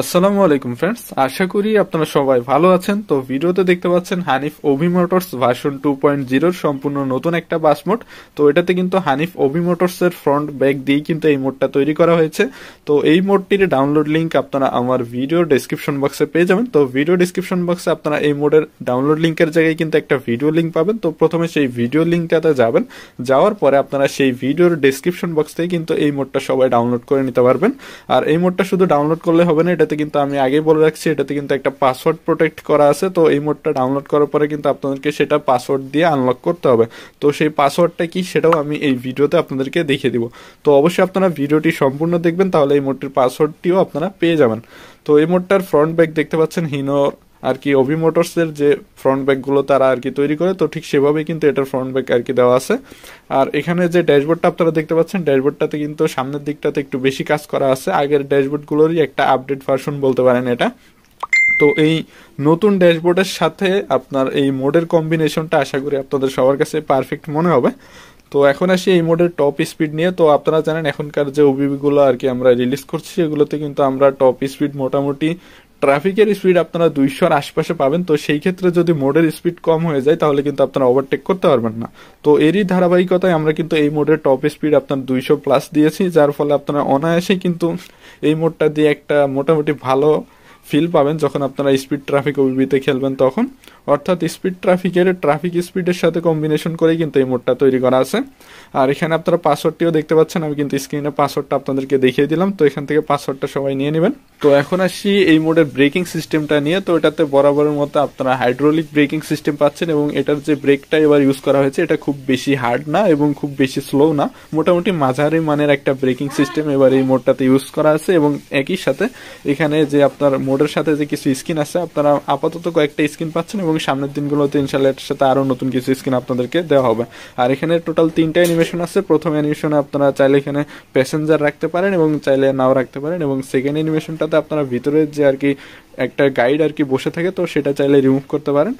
আসসালামু আলাইকুম ফ্রেন্ডস, আশা করি আপনারা সবাই ভালো আছেন। তো ভিডিওতে দেখতে পাচ্ছেন হানিফ ওভি মোটরস ভার্সন 2.0 সম্পূর্ণ নতুন একটা বাস মোড। তো এটাতে কিন্তু হানিফ ওভি মোটরস এর ফ্রন্ট ব্যাক দিয়ে কিন্তু এই মোডটা তৈরি করা হয়েছে। তো এই মোডটির ডাউনলোড লিংক আপনারা আমার ভিডিও ডেসক্রিপশন বক্সে পেয়ে যাবেন। তো ভিডিও ডেসক্রিপশন বক্সে আপনারা এই মোডের ডাউনলোড লিংকের জায়গায় কিন্তু একটা ভিডিও লিংক পাবেন। তো প্রথমে সেই ভিডিও লিংকটাতে যাবেন, যাওয়ার পরে আপনারা সেই ভিডিওর ডেসক্রিপশন বক্স থেকে কিন্তু এই মোডটা সবাই ডাউনলোড করে নিতে পারবেন। আর এই মোডটা শুধু ডাউনলোড করলে হবে না, এটাতে কিন্তু আমি আগেই বলে রাখছি, এটাতে কিন্তু একটা পাসওয়ার্ড প্রোটেক্ট করা আছে। তো এই মোডটা ডাউনলোড করার পরে কিন্তু আপনাদেরকে সেটা পাসওয়ার্ড দিয়ে আনলক করতে হবে। তো সেই পাসওয়ার্ডটা কি সেটাও আমি এই ভিডিওতে আপনাদেরকে দেখিয়ে দিব। তো অবশ্যই আপনারা ভিডিওটি সম্পূর্ণ দেখবেন, তাহলে এই মোডটির পাসওয়ার্ডটিও আপনারা পেয়ে যাবেন। তো এই মোডটার ফ্রন্ট ব্যাক দেখতে পাচ্ছেন হিনো আর কি ওভি মোটরস এর যে ফ্রন্ট ব্যাক গুলো তারা আর কি তৈরি করে, তো ঠিক সেভাবেই কিন্তু এটার ফ্রন্ট ব্যাক আর কি দেওয়া আছে। আর এখানে যে ড্যাশবোর্ডটা আপনারা দেখতে পাচ্ছেন, ড্যাশবোর্ডটাতে কিন্তু সামনের দিকটাতে একটু বেশি কাজ করা আছে, আগের ড্যাশবোর্ড গুলোরই একটা আপডেট ভার্সন বলতে পারেন এটা। তো এই নতুন ড্যাশবোর্ডের সাথে আপনার এই মোডের কম্বিনেশনটা আশা করি আপনাদের সবার কাছে পারফেক্ট মনে হবে। তো এখন আসি এই মোডের টপ স্পিড নিয়ে। তো আপনারা জানেন এখনকার যে ওবিবি গুলো আর কি আমরা রিলিজ করছি, এগুলোতে কিন্তু আমরা টপ স্পিড মোটামুটি ট্রাফিকের স্পিড আপনারা 200-র আশপাশে পাবেন। তো সেই ক্ষেত্রে যদি মোডের স্পিড কম হয়ে যায় তাহলে কিন্তু আপনারা ওভারটেক করতে পারবেন না। তো এরই ধারাবাহিকতায় আমরা কিন্তু এই মোডের টপ স্পিড আপনার 200+ দিয়েছি, যার ফলে আপনারা অনায়াসে কিন্তু এই মোডটা দিয়ে একটা মোটামুটি ভালো ফিল পাবেন যখন আপনারা স্পিড ট্রাফিক ওবিবিতে খেলবেন তখন। অর্থাৎ স্পিড ট্রাফিকের ট্রাফিক স্পিডের সাথে কম্বিনেশন করে কিন্তু এই মোডটা তৈরি করা আছে। আর এখানে আপনারা পাসওয়ার্ডটিও দেখতে পাচ্ছেন, আমি কিন্তু স্ক্রিনে পাসওয়ার্ডটা আপনাদেরকে দেখিয়ে দিলাম। তো এখান থেকে পাসওয়ার্ডটা সবাই নিয়ে নেবেন। তো এখন আসি এই মোডের ব্রেকিং সিস্টেমটা নিয়ে। তো এটাতে বরাবরের মতো আপনারা হাইড্রোলিক ব্রেকিং সিস্টেম পাচ্ছেন, এবং এটার যে ব্রেকটা এবার ইউজ করা হয়েছে এটা খুব বেশি হার্ড না এবং খুব বেশি স্লো না, মোটামুটি মাঝারি মানের একটা ব্রেকিং সিস্টেম এবার এই মোডটাতে ইউজ করা আছে। এবং একই সাথে এখানে যে আপনার মোডের সাথে যে কিছু স্কিন আছে, আপনারা আপাতত কয়েকটা স্কিন পাচ্ছেন এবং সামনের দিনগুলোতে ইনশাল্লাহ এর সাথে আরো নতুন কিছু স্কিন আপনাদেরকে দেওয়া হবে। আর এখানে টোটাল 3টা অ্যানিমেশন আছে। প্রথম অ্যানিমেশনে আপনারা চাইলে এখানে প্যাসেঞ্জার রাখতে পারেন এবং চাইলে নাও রাখতে পারেন, এবং সেকেন্ড অ্যানিমেশনটাতে আপনারা ভিতরে যে আর কি একটা গাইড আর কি বসে থাকে, তো সেটা চাইলে রিমুভ করতে পারেন।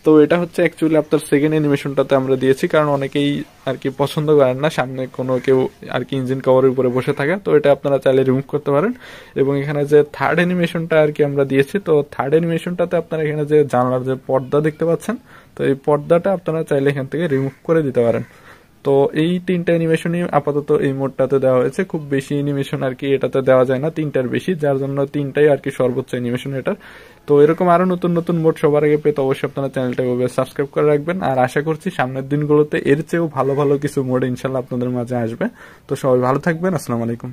তো এটা হচ্ছে অ্যাকচুয়ালি আপনার সেকেন্ড অ্যানিমেশনটাতে আমরা দিয়েছি, কারণ অনেকেই আর কি পছন্দ করেন না সামনে কোনো কেউ আর কি ইঞ্জিন কভারের উপরে বসে থাকে, তো এটা আপনারা চাইলে রিমুভ করতে পারেন। এবং এখানে যে থার্ড অ্যানিমেশনটা আর কি আমরা দিয়েছি, তো থার্ড অ্যানিমেশনটাতে আপনারা এখানে যে জানলার যে পর্দা দেখতে পাচ্ছেন, তো এই পর্দাটা আপনারা চাইলে এখান থেকে রিমুভ করে দিতে পারেন। তো এই 3টা অ্যানিমেশনই আপাতত এই মোডটাতে দেওয়া হয়েছে। খুব বেশি অ্যানিমেশন আর কি এটাতে দেওয়া যায় না, 3টার বেশি, যার জন্য 3টাই আর কি সর্বোচ্চ অ্যানিমেশন এটার। তো এরকম আরো নতুন নতুন মোড সবার আগে পেতে অবশ্যই আপনারা চ্যানেলটা সাবস্ক্রাইব করে রাখবেন। আর আশা করছি সামনের দিনগুলোতে এর চেয়েও ভালো ভালো কিছু মোড ইনশাল্লাহ আপনাদের মাঝে আসবে। তো সবাই ভালো থাকবেন, আসসালামু আলাইকুম।